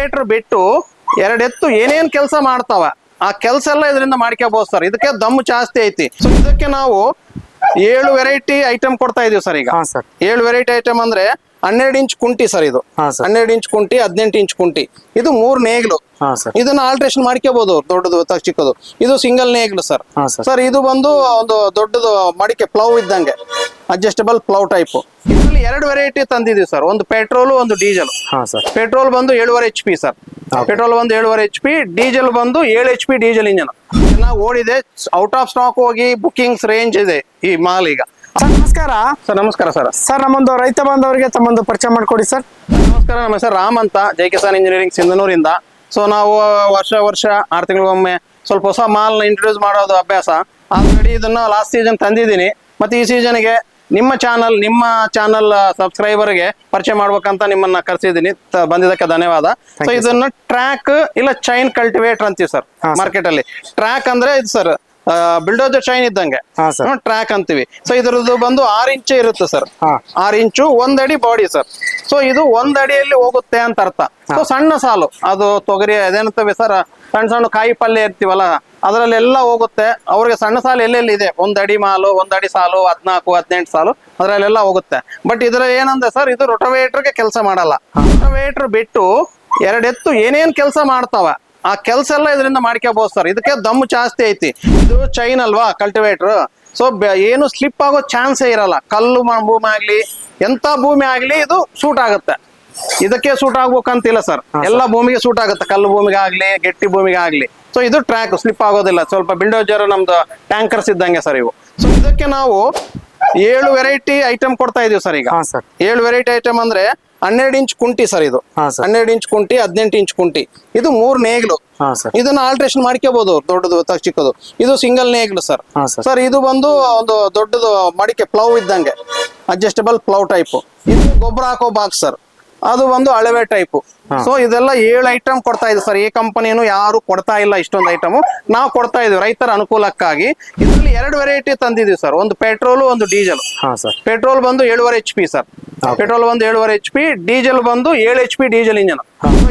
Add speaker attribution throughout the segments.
Speaker 1: Rotavator ಬಿಟ್ಟು ಎರಡು ಎತ್ತು ಏನೇನ್ ಕೆಲಸ ಮಾಡ್ತಾವ ಆ ಕೆಲಸ ಎಲ್ಲ ಇದರಿಂದ ಮಾಡ್ಕೋಬಹುದು ಸರ್. ಇದಕ್ಕೆ ದಮ್ಮು ಜಾಸ್ತಿ ಐತಿ. ಸೊ ಇದಕ್ಕೆ ನಾವು 7 ವೆರೈಟಿ ಐಟಮ್ ಕೊಡ್ತಾ ಇದೀವಿ ಸರ್. ಈಗ 7 ವೆರೈಟಿ ಐಟಮ್ ಅಂದ್ರೆ 12 ಇಂಚ್ ಕುಂಟಿ ಸರ್. ಇದು 12 ಇಂಚ್ ಕುಂಟಿ, 18 ಇಂಚ್ ಕುಂಟಿ, ಇದು 3 ನೇಗ್ಲು. ಇದನ್ನ ಆಲ್ಟ್ರೇಷನ್ ಮಾಡ್ಕೋಬಹುದು, ದೊಡ್ಡದು ಚಿಕ್ಕದು. ಇದು ಸಿಂಗಲ್ ನೇಗ್ಲು ಸರ್. ಸರ್ ಇದು ಬಂದು ಒಂದು ದೊಡ್ಡದು ಮಡಿಕೆ ಪ್ಲವ್ ಇದ್ದಂಗೆ, ಅಡ್ಜಸ್ಟಬಲ್ ಪ್ಲವ್ ಟೈಪ್. ಇದರಲ್ಲಿ 2 ವೆರೈಟಿ ತಂದಿದೀವಿ ಸರ್. ಒಂದು ಪೆಟ್ರೋಲ್, ಒಂದು ಡೀಸೆಲ್. ಪೆಟ್ರೋಲ್ ಬಂದು 7.5 HP ಸರ್. ಪೆಟ್ರೋಲ್ ಬಂದು 7.5 HP, ಡೀಸೆಲ್ ಬಂದು 7 HP ಡೀಸೆಲ್ ಇಂಜನ್. ಚೆನ್ನಾಗಿ ಓಡಿದೆ, ಔಟ್ ಆಫ್ ಸ್ಟಾಕ್ ಹೋಗಿ ಬುಕಿಂಗ್ಸ್ ರೇಂಜ್ ಇದೆ ಈ ಮಾಲ್ ಈಗ.
Speaker 2: ಸರ್ ನಮಸ್ಕಾರ.
Speaker 1: ಸರ್ ನಮಸ್ಕಾರ ಸರ್.
Speaker 2: ಸರ್ ನಮ್ಮೊಂದು ರೈತ ಬಾಂಧವರಿಗೆ ತಮ್ಮೊಂದು ಪರಿಚಯ ಮಾಡ್ಕೊಡಿ ಸರ್.
Speaker 1: ನಮಸ್ಕಾರ, ನಮ್ಮ ಹೆಸರು ರಾಮ್ ಅಂತ, ಜೈ ಕಿಸಾನ್ ಇಂಜಿನಿಯರಿಂಗ್ ಸಿಂಧನೂರಿಂದ. ಸೊ ನಾವು ವರ್ಷ 6 ತಿಂಗಳಿಗೊಮ್ಮೆ ಸ್ವಲ್ಪ ಹೊಸ ಮಾಲ್ನ ಇಂಟ್ರೊಡ್ಯೂಸ್ ಮಾಡೋದು ಅಭ್ಯಾಸ. ಆಲ್ರೆಡಿ ಇದನ್ನ ಲಾಸ್ಟ್ ಸೀಸನ್ ತಂದಿದ್ದೀನಿ. ಮತ್ತೆ ಈ ಸೀಸನ್ಗೆ ನಿಮ್ಮ ಚಾನಲ್ ಸಬ್ಸ್ಕ್ರೈಬರ್ಗೆ ಪರಿಚಯ ಮಾಡ್ಬೇಕಂತ ನಿಮ್ಮನ್ನ ಕರೆಸಿದ್ದೀನಿ. ಬಂದಿದ್ದಕ್ಕೆ ಧನ್ಯವಾದ. ಸೊ ಇದನ್ನ ಟ್ರ್ಯಾಕ್ ಇಲ್ಲ ಚೈನ್ ಕಲ್ಟಿವೇಟರ್ ಅಂತೀವಿ ಸರ್ ಮಾರ್ಕೆಟ್ ಅಲ್ಲಿ. ಟ್ರ್ಯಾಕ್ ಅಂದ್ರೆ ಇದು ಸರ್ ಬಿಲ್ಡೋಜರ್ ಚೈನ್ ಇದ್ದಂಗೆ ಟ್ರ್ಯಾಕ್ ಅಂತೀವಿ. ಸೊ ಇದ್ರದ್ದು ಬಂದು 6 ಇಂಚ್ ಇರುತ್ತೆ ಸರ್. 6 ಇಂಚು 1 ಅಡಿ ಬಾಡಿ ಸರ್. ಸೊ ಇದು 1 ಅಡಿಯಲ್ಲಿ ಹೋಗುತ್ತೆ ಅಂತ ಅರ್ಥ. ಸೊ ಸಣ್ಣ ಸಾಲು ಅದು ತೊಗರಿ ಅದೇನಂತವೆ ಸರ್, ಸಣ್ಣ ಕಾಯಿ ಪಲ್ಯ ಇರ್ತೀವಲ್ಲ ಅದ್ರಲ್ಲೆಲ್ಲ ಹೋಗುತ್ತೆ. ಅವ್ರಿಗೆ ಸಣ್ಣ ಸಾಲು ಎಲ್ಲೆಲ್ಲಿ ಇದೆ, 1 ಅಡಿ ಮಾಲು, 1 ಅಡಿ ಸಾಲು, 14, 18 ಸಾಲು ಅದ್ರಲ್ಲೆಲ್ಲ ಹೋಗುತ್ತೆ. ಬಟ್ ಇದ್ರ ಏನಂದ್ರೆ ಸರ್, ಇದು ರೋಟೋವೇಟರ್ಗೆ ಕೆಲಸ ಮಾಡಲ್ಲ. ರೋಟೋವೇಟರ್ ಬಿಟ್ಟು 2 ಎತ್ತು ಏನೇನ್ ಕೆಲಸ ಮಾಡ್ತಾವ ಆ ಕೆಲಸ ಎಲ್ಲ ಇದರಿಂದ ಮಾಡ್ಕೋಬಹುದು ಸರ್. ಇದಕ್ಕೆ ದಮ್ಮು ಜಾಸ್ತಿ ಐತಿ. ಇದು ಚೈನ್ ಅಲ್ವಾ ಕಲ್ಟಿವೇಟರ್. ಸೊ ಏನು ಸ್ಲಿಪ್ ಆಗೋ ಚಾನ್ಸೇ ಇರಲ್ಲ. ಕಲ್ಲು ಭೂಮಿ ಆಗ್ಲಿ, ಎಂತ ಭೂಮಿ ಆಗ್ಲಿ ಇದು ಸೂಟ್ ಆಗುತ್ತೆ. ಇದಕ್ಕೆ ಸೂಟ್ ಆಗ್ಬೇಕಂತಿಲ್ಲ ಸರ್, ಎಲ್ಲ ಭೂಮಿಗೆ ಸೂಟ್ ಆಗುತ್ತೆ. ಕಲ್ಲು ಭೂಮಿಗೆ ಆಗ್ಲಿ, ಗಟ್ಟಿ ಭೂಮಿಗೆ ಆಗ್ಲಿ. ಸೊ ಇದು ಟ್ರ್ಯಾಕ್ ಸ್ಲಿಪ್ ಆಗೋದಿಲ್ಲ. ಸ್ವಲ್ಪ ಬಿಲ್ಡೋಜರ್ ನಮ್ದು ಟ್ಯಾಂಕರ್ಸ್ ಇದ್ದಂಗೆ ಸರ್ ಇವು. ಸೊ ಇದಕ್ಕೆ ನಾವು 7 ವೆರೈಟಿ ಐಟಮ್ ಕೊಡ್ತಾ ಇದೀವಿ ಸರ್. ಈಗ 7 ವೆರೈಟಿ ಐಟಮ್ ಅಂದ್ರೆ 12 ಇಂಚ್ ಕುಂಟಿ ಸರ್. ಇದು 12 ಇಂಚ್ ಕುಂಟಿ, 18 ಇಂಚ್ ಕುಂಟಿ, ಇದು 3 ನೇಗ್ಲು. ಇದನ್ನ ಆಲ್ಟ್ರೇಷನ್ ಮಾಡ್ಕೋಬಹುದು, ದೊಡ್ಡದು ಚಿಕ್ಕದು. ಇದು ಸಿಂಗಲ್ ನೇಗ್ಲು ಸರ್. ಸರ್ ಇದು ಬಂದು ಒಂದು ದೊಡ್ಡದು ಮಡಿಕೆ ಪ್ಲವ್ ಇದ್ದಂಗೆ, ಅಡ್ಜಸ್ಟಬಲ್ ಪ್ಲವ್ ಟೈಪ್. ಇದು ಗೊಬ್ಬರ ಹಾಕೋ ಬಾಕ್ಸ್ ಸರ್. ಅದು ಒಂದು ಅಳವೆ ಟೈಪ್. ಸೊ ಇದೆಲ್ಲ 7 ಐಟಮ್ ಕೊಡ್ತಾ ಇದೆ ಸರ್. ಈ ಕಂಪನಿನೂ ಯಾರು ಕೊಡ್ತಾ ಇಲ್ಲ ಇಷ್ಟೊಂದು ಐಟಮ್. ನಾವು ಕೊಡ್ತಾ ಇದೀವಿ ರೈತರ ಅನುಕೂಲಕ್ಕಾಗಿ. ಇದರಲ್ಲಿ 2 ವೆರೈಟಿ ತಂದಿದೀವಿ ಸರ್. ಒಂದು ಪೆಟ್ರೋಲ್, ಒಂದು ಡೀಸೆಲ್. ಪೆಟ್ರೋಲ್ ಬಂದು 7.5 HP ಸರ್. ಪೆಟ್ರೋಲ್ ಬಂದು 7.5 HP, ಡೀಸೆಲ್ ಬಂದು 7 HP ಡೀಸೆಲ್ ಇಂಜನ್.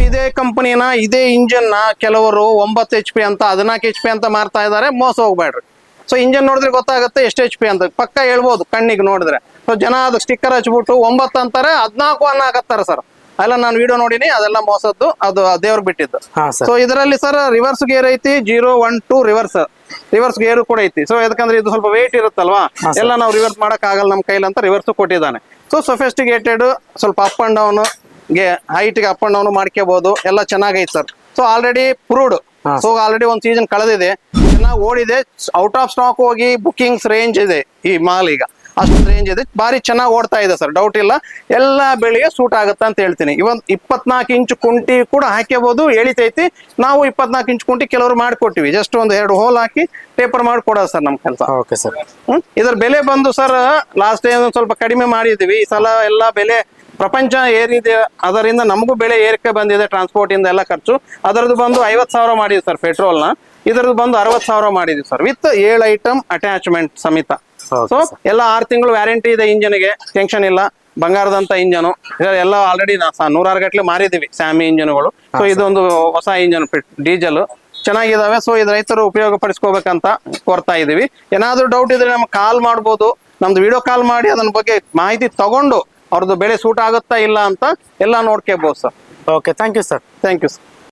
Speaker 1: ಇದೇ ಕಂಪನಿನ ಇದೇ ಇಂಜನ್ ನ ಕೆಲವರು 9 HP ಅಂತ, 14 HP ಅಂತ ಮಾರ್ತಾ ಇದಾರೆ. ಮೋಸ ಹೋಗ್ಬೇಡ್ರಿ. ಸೊ ಇಂಜನ್ ನೋಡಿದ್ರೆ ಗೊತ್ತಾಗುತ್ತೆ ಎಷ್ಟು HP ಅಂತ ಪಕ್ಕ ಹೇಳ್ಬೋದು ಕಣ್ಣಿಗೆ ನೋಡಿದ್ರೆ. ಸೊ ಜನ ಅದು ಸ್ಟಿಕ್ಕರ್ ಹಚ್ಬಿಟ್ಟು 9 ಅಂತಾರೆ, 14 ಅನ್ನಕತ್ತಾರೆ ಸರ್. ಅಲ್ಲ ನಾನು ವಿಡಿಯೋ ನೋಡಿನಿ, ಅದೆಲ್ಲ ಮೋಸದ್ದು, ಅದು ದೇವ್ರಿಗೆ ಬಿಟ್ಟಿದ್ದು. ಸೊ ಇದರಲ್ಲಿ ಸರ್ ರಿವರ್ಸ್ ಗೇರ್ ಐತಿ, 0, 1, 2 ರಿವರ್ಸ್ ಗೇರು ಕೂಡ ಐತಿ. ಸೊ ಯಾಕಂದ್ರೆ ಇದು ಸ್ವಲ್ಪ ವೇಟ್ ಇರುತ್ತಲ್ವಾ, ಎಲ್ಲ ನಾವು ರಿವರ್ಸ್ ಮಾಡಕ್ ಆಗಲ್ಲ ನಮ್ಮ ಕೈಲಿ ಅಂತ ರಿವರ್ಸ್ ಕೊಟ್ಟಿದ್ದಾನೆ. ಸೊ ಸೊಫಿಸ್ಟಿಕೇಟೆಡ್, ಸ್ವಲ್ಪ ಅಪ್ ಅಂಡ್ ಡೌನ್ ಹೈಟ್ ಗೆ ಅಪ್ ಅಂಡ್ ಡೌನ್ ಮಾಡ್ಕೋಬಹುದು. ಎಲ್ಲ ಚೆನ್ನಾಗೈತೆ sir. So already proved. So already ಒಂದು ಸೀಸನ್ ಕಳೆದಿದೆ, ಚೆನ್ನಾಗಿ ಓಡಿದೆ, ಔಟ್ ಆಫ್ ಸ್ಟಾಕ್ ಹೋಗಿ ಬುಕಿಂಗ್ಸ್ ರೇಂಜ್ ಇದೆ ಈ ಮಾಲ್ ಈಗ. ಅಷ್ಟೊಂದು ರೇಂಜ್ ಇದೆ, ಬಾರಿ ಚೆನ್ನಾಗಿ ಓಡ್ತಾ ಇದೆ ಸರ್. ಡೌಟ್ ಇಲ್ಲ, ಎಲ್ಲ ಬೆಳೆಗೆ ಸೂಟ್ ಆಗುತ್ತೆ ಅಂತ ಹೇಳ್ತೀನಿ. ಇವನ್ 24 ಇಂಚ್ ಕುಂಟಿ ಕೂಡ ಹಾಕ್ಯಬಹುದು, ಎಳಿತೈತಿ. ನಾವು 24 ಇಂಚ್ ಕುಂಟಿ ಕೆಲವರು ಮಾಡ್ಕೊಟ್ಟಿವಿ. ಜಸ್ಟ್ ಒಂದು 2 ಹೋಲ್ ಹಾಕಿ ಟೇಪರ್ ಮಾಡಿ ಕೊಡೋದು ಸರ್ ನಮ್ಮ ಕೆಲಸ.
Speaker 2: Okay sir.
Speaker 1: ಇದರ ಬೆಲೆ ಬಂದು ಸರ್ ಲಾಸ್ಟ್ ಟೈಮ್ ಸ್ವಲ್ಪ ಕಡಿಮೆ ಮಾಡಿದೀವಿ. ಈ ಸಲ ಎಲ್ಲ ಬೆಲೆ ಪ್ರಪಂಚ ಏರಿದೆ, ಅದರಿಂದ ನಮಗೂ ಬೆಲೆ ಏರಿಕೆ ಬಂದಿದೆ. ಟ್ರಾನ್ಸ್ಪೋರ್ಟ್ ಇಂದ ಎಲ್ಲ ಖರ್ಚು. ಅದರದ್ದು ಬಂದು 50,000 ಮಾಡಿದ್ವಿ ಸರ್ ಪೆಟ್ರೋಲ್ನ. ಇದರದ್ದು ಬಂದು 60,000 ಮಾಡಿದ್ವಿ ಸರ್, ವಿತ್ 7 ಐಟಮ್ ಅಟ್ಯಾಚ್ಮೆಂಟ್ ಸಮೇತ. ಸೊ ಎಲ್ಲ 6 ತಿಂಗಳು ವ್ಯಾರಂಟಿ ಇದೆ ಇಂಜನ್ಗೆ, ಟೆನ್ಷನ್ ಇಲ್ಲ. ಬಂಗಾರದಂತ ಇಂಜನು ಎಲ್ಲ ಆಲ್ರೆಡಿ 100 ಗಟ್ಟಲೆ ಮಾರಿದೀವಿ ಸ್ಯಾಮಿ ಇಂಜನ್ಗಳು. ಸೊ ಇದೊಂದು ಹೊಸ ಇಂಜನ್ ಡೀಸೆಲ್ ಚೆನ್ನಾಗಿದಾವೆ. ಸೊ ಇದು ರೈತರು ಉಪಯೋಗ ಪಡಿಸ್ಕೋಬೇಕಂತ ಕೋರ್ತಾ ಇದೀವಿ. ಏನಾದ್ರು ಡೌಟ್ ಇದ್ರೆ ನಮ್ಗೆ ಕಾಲ್ ಮಾಡ್ಬೋದು. ನಮ್ದು ವಿಡಿಯೋ ಕಾಲ್ ಮಾಡಿ ಅದನ್ನ ಬಗ್ಗೆ ಮಾಹಿತಿ ತಗೊಂಡು ಅವ್ರದ್ದು ಬೆಳೆ ಸೂಟ್ ಆಗುತ್ತಾ ಇಲ್ಲ ಅಂತ ಎಲ್ಲ ನೋಡ್ಕೋಬಹುದು sir.
Speaker 2: Okay, thank you sir.
Speaker 1: Thank you sir.